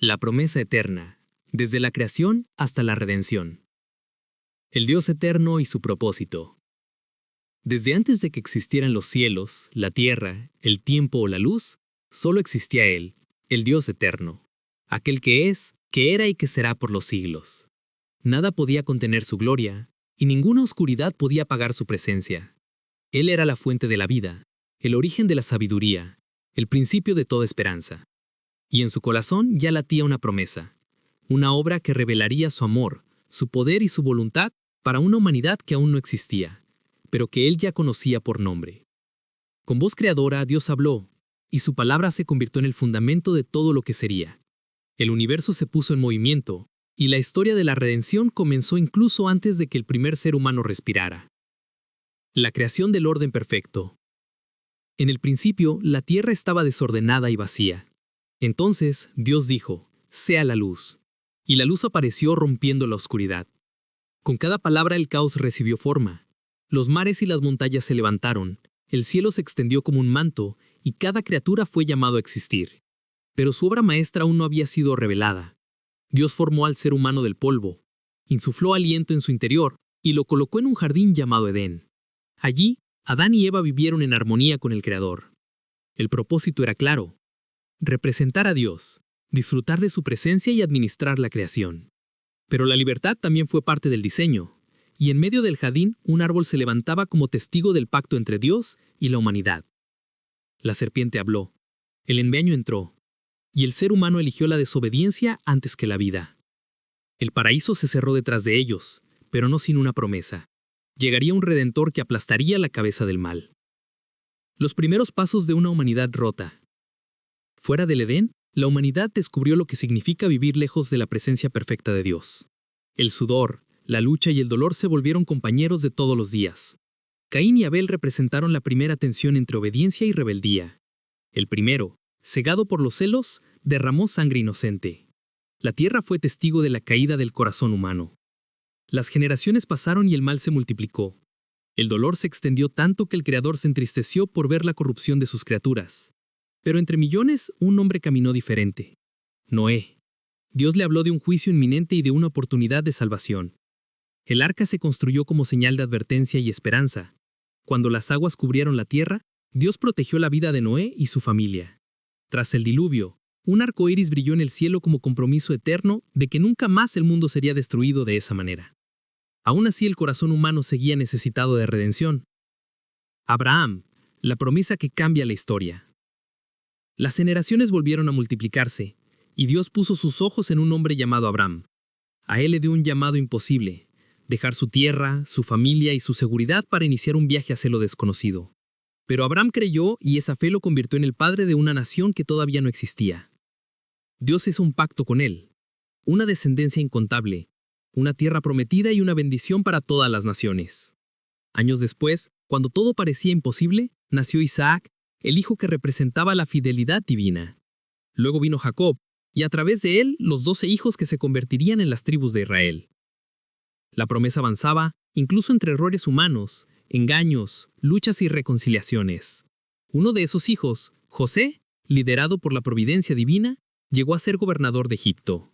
La promesa eterna, desde la creación hasta la redención. El Dios eterno y su propósito. Desde antes de que existieran los cielos, la tierra, el tiempo o la luz, solo existía Él, el Dios eterno, aquel que es, que era y que será por los siglos. Nada podía contener su gloria, y ninguna oscuridad podía apagar su presencia. Él era la fuente de la vida, el origen de la sabiduría, el principio de toda esperanza. Y en su corazón ya latía una promesa, una obra que revelaría su amor, su poder y su voluntad para una humanidad que aún no existía, pero que él ya conocía por nombre. Con voz creadora Dios habló, y su palabra se convirtió en el fundamento de todo lo que sería. El universo se puso en movimiento, y la historia de la redención comenzó incluso antes de que el primer ser humano respirara. La creación del orden perfecto. En el principio, la tierra estaba desordenada y vacía. Entonces Dios dijo, «Sea la luz». Y la luz apareció rompiendo la oscuridad. Con cada palabra el caos recibió forma. Los mares y las montañas se levantaron, el cielo se extendió como un manto, y cada criatura fue llamado a existir. Pero su obra maestra aún no había sido revelada. Dios formó al ser humano del polvo, insufló aliento en su interior, y lo colocó en un jardín llamado Edén. Allí, Adán y Eva vivieron en armonía con el Creador. El propósito era claro: representar a Dios, disfrutar de su presencia y administrar la creación. Pero la libertad también fue parte del diseño, y en medio del jardín un árbol se levantaba como testigo del pacto entre Dios y la humanidad. La serpiente habló, el engaño entró, y el ser humano eligió la desobediencia antes que la vida. El paraíso se cerró detrás de ellos, pero no sin una promesa. Llegaría un redentor que aplastaría la cabeza del mal. Los primeros pasos de una humanidad rota. Fuera del Edén, la humanidad descubrió lo que significa vivir lejos de la presencia perfecta de Dios. El sudor, la lucha y el dolor se volvieron compañeros de todos los días. Caín y Abel representaron la primera tensión entre obediencia y rebeldía. El primero, cegado por los celos, derramó sangre inocente. La tierra fue testigo de la caída del corazón humano. Las generaciones pasaron y el mal se multiplicó. El dolor se extendió tanto que el Creador se entristeció por ver la corrupción de sus criaturas. Pero entre millones, un hombre caminó diferente. Noé. Dios le habló de un juicio inminente y de una oportunidad de salvación. El arca se construyó como señal de advertencia y esperanza. Cuando las aguas cubrieron la tierra, Dios protegió la vida de Noé y su familia. Tras el diluvio, un arco iris brilló en el cielo como compromiso eterno de que nunca más el mundo sería destruido de esa manera. Aún así, el corazón humano seguía necesitado de redención. Abraham, la promesa que cambia la historia. Las generaciones volvieron a multiplicarse, y Dios puso sus ojos en un hombre llamado Abraham. A él le dio un llamado imposible: dejar su tierra, su familia y su seguridad para iniciar un viaje hacia lo desconocido. Pero Abraham creyó y esa fe lo convirtió en el padre de una nación que todavía no existía. Dios hizo un pacto con él, una descendencia incontable, una tierra prometida y una bendición para todas las naciones. Años después, cuando todo parecía imposible, nació Isaac, el hijo que representaba la fidelidad divina. Luego vino Jacob, y a través de él los 12 hijos que se convertirían en las tribus de Israel. La promesa avanzaba, incluso entre errores humanos, engaños, luchas y reconciliaciones. Uno de esos hijos, José, liderado por la providencia divina, llegó a ser gobernador de Egipto.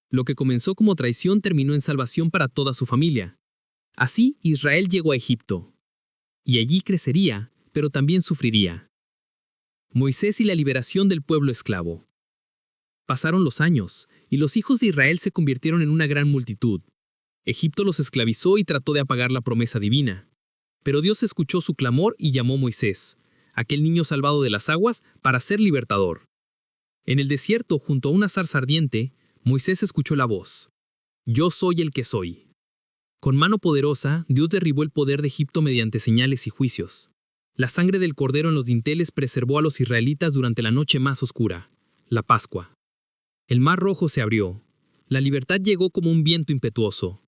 Lo que comenzó como traición terminó en salvación para toda su familia. Así, Israel llegó a Egipto. Y allí crecería, pero también sufriría. Moisés y la liberación del pueblo esclavo. Pasaron los años, y los hijos de Israel se convirtieron en una gran multitud. Egipto los esclavizó y trató de apagar la promesa divina. Pero Dios escuchó su clamor y llamó a Moisés, aquel niño salvado de las aguas, para ser libertador. En el desierto, junto a una zarza ardiente, Moisés escuchó la voz: «Yo soy el que soy». Con mano poderosa, Dios derribó el poder de Egipto mediante señales y juicios. La sangre del cordero en los dinteles preservó a los israelitas durante la noche más oscura, la Pascua. El mar Rojo se abrió. La libertad llegó como un viento impetuoso.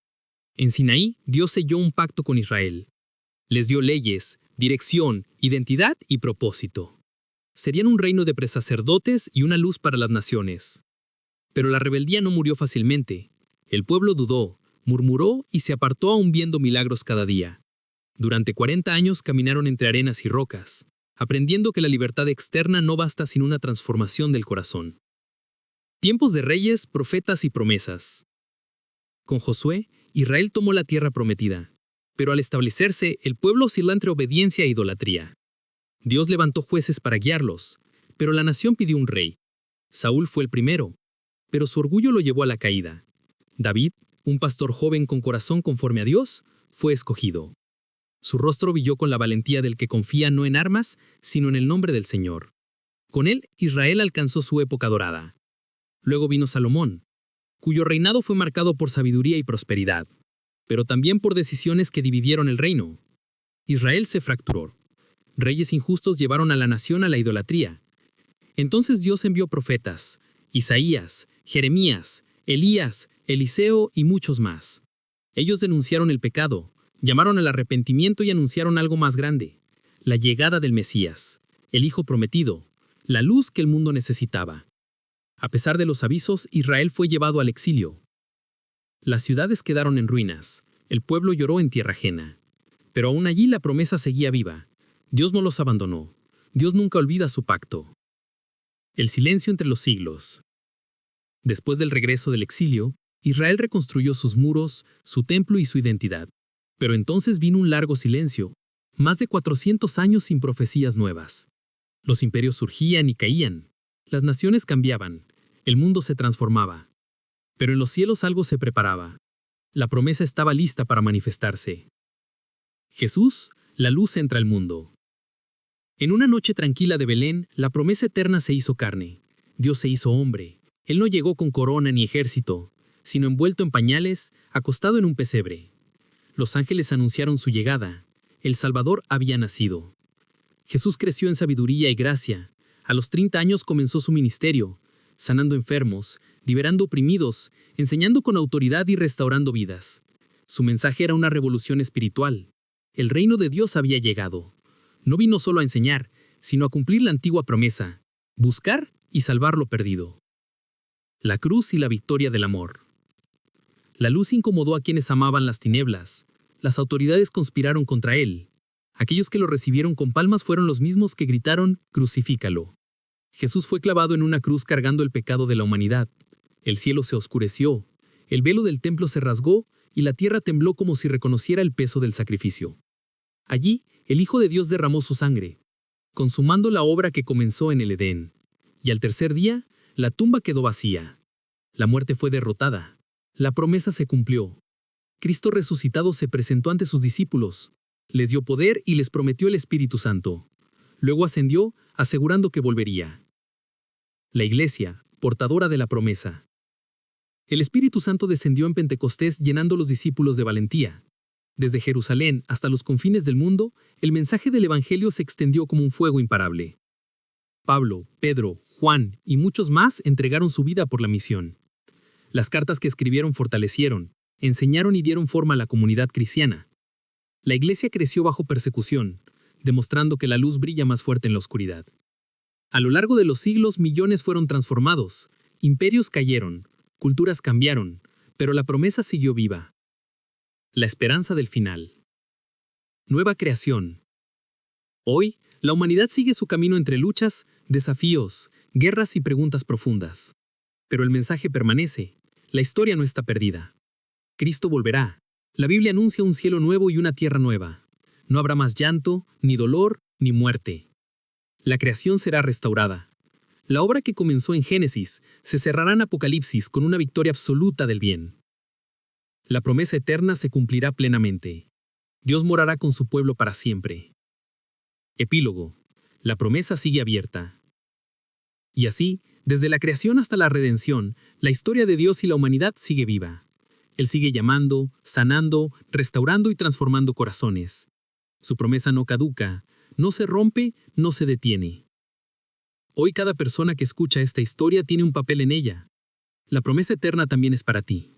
En Sinaí, Dios selló un pacto con Israel. Les dio leyes, dirección, identidad y propósito. Serían un reino de presacerdotes y una luz para las naciones. Pero la rebeldía no murió fácilmente. El pueblo dudó, murmuró y se apartó aún viendo milagros cada día. Durante 40 años caminaron entre arenas y rocas, aprendiendo que la libertad externa no basta sin una transformación del corazón. Tiempos de reyes, profetas y promesas. Con Josué, Israel tomó la tierra prometida, pero al establecerse, el pueblo osciló entre obediencia e idolatría. Dios levantó jueces para guiarlos, pero la nación pidió un rey. Saúl fue el primero, pero su orgullo lo llevó a la caída. David, un pastor joven con corazón conforme a Dios, fue escogido. Su rostro brilló con la valentía del que confía no en armas, sino en el nombre del Señor. Con él, Israel alcanzó su época dorada. Luego vino Salomón, cuyo reinado fue marcado por sabiduría y prosperidad, pero también por decisiones que dividieron el reino. Israel se fracturó. Reyes injustos llevaron a la nación a la idolatría. Entonces Dios envió profetas, Isaías, Jeremías, Elías, Eliseo y muchos más. Ellos denunciaron el pecado, llamaron al arrepentimiento y anunciaron algo más grande: la llegada del Mesías, el Hijo prometido, la luz que el mundo necesitaba. A pesar de los avisos, Israel fue llevado al exilio. Las ciudades quedaron en ruinas, el pueblo lloró en tierra ajena. Pero aún allí la promesa seguía viva. Dios no los abandonó. Dios nunca olvida su pacto. El silencio entre los siglos. Después del regreso del exilio, Israel reconstruyó sus muros, su templo y su identidad. Pero entonces vino un largo silencio, más de 400 años sin profecías nuevas. Los imperios surgían y caían. Las naciones cambiaban. El mundo se transformaba. Pero en los cielos algo se preparaba. La promesa estaba lista para manifestarse. Jesús, la luz entra al mundo. En una noche tranquila de Belén, la promesa eterna se hizo carne. Dios se hizo hombre. Él no llegó con corona ni ejército, sino envuelto en pañales, acostado en un pesebre. Los ángeles anunciaron su llegada. El Salvador había nacido. Jesús creció en sabiduría y gracia. A los 30 años comenzó su ministerio, sanando enfermos, liberando oprimidos, enseñando con autoridad y restaurando vidas. Su mensaje era una revolución espiritual. El reino de Dios había llegado. No vino solo a enseñar, sino a cumplir la antigua promesa: buscar y salvar lo perdido. La cruz y la victoria del amor. La luz incomodó a quienes amaban las tinieblas. Las autoridades conspiraron contra él. Aquellos que lo recibieron con palmas fueron los mismos que gritaron: «Crucifícalo». Jesús fue clavado en una cruz cargando el pecado de la humanidad. El cielo se oscureció, el velo del templo se rasgó y la tierra tembló como si reconociera el peso del sacrificio. Allí, el Hijo de Dios derramó su sangre, consumando la obra que comenzó en el Edén. Y al tercer día, la tumba quedó vacía. La muerte fue derrotada. La promesa se cumplió. Cristo resucitado se presentó ante sus discípulos, les dio poder y les prometió el Espíritu Santo. Luego ascendió, asegurando que volvería. La Iglesia, portadora de la promesa. El Espíritu Santo descendió en Pentecostés llenando a los discípulos de valentía. Desde Jerusalén hasta los confines del mundo, el mensaje del Evangelio se extendió como un fuego imparable. Pablo, Pedro, Juan y muchos más entregaron su vida por la misión. Las cartas que escribieron fortalecieron, enseñaron y dieron forma a la comunidad cristiana. La Iglesia creció bajo persecución, demostrando que la luz brilla más fuerte en la oscuridad. A lo largo de los siglos, millones fueron transformados, imperios cayeron, culturas cambiaron, pero la promesa siguió viva. La esperanza del final. Nueva creación. Hoy, la humanidad sigue su camino entre luchas, desafíos, guerras y preguntas profundas. Pero el mensaje permanece. La historia no está perdida. Cristo volverá. La Biblia anuncia un cielo nuevo y una tierra nueva. No habrá más llanto, ni dolor, ni muerte. La creación será restaurada. La obra que comenzó en Génesis se cerrará en Apocalipsis con una victoria absoluta del bien. La promesa eterna se cumplirá plenamente. Dios morará con su pueblo para siempre. Epílogo. La promesa sigue abierta. Y así, desde la creación hasta la redención, la historia de Dios y la humanidad sigue viva. Él sigue llamando, sanando, restaurando y transformando corazones. Su promesa no caduca, no se rompe, no se detiene. Hoy cada persona que escucha esta historia tiene un papel en ella. La promesa eterna también es para ti.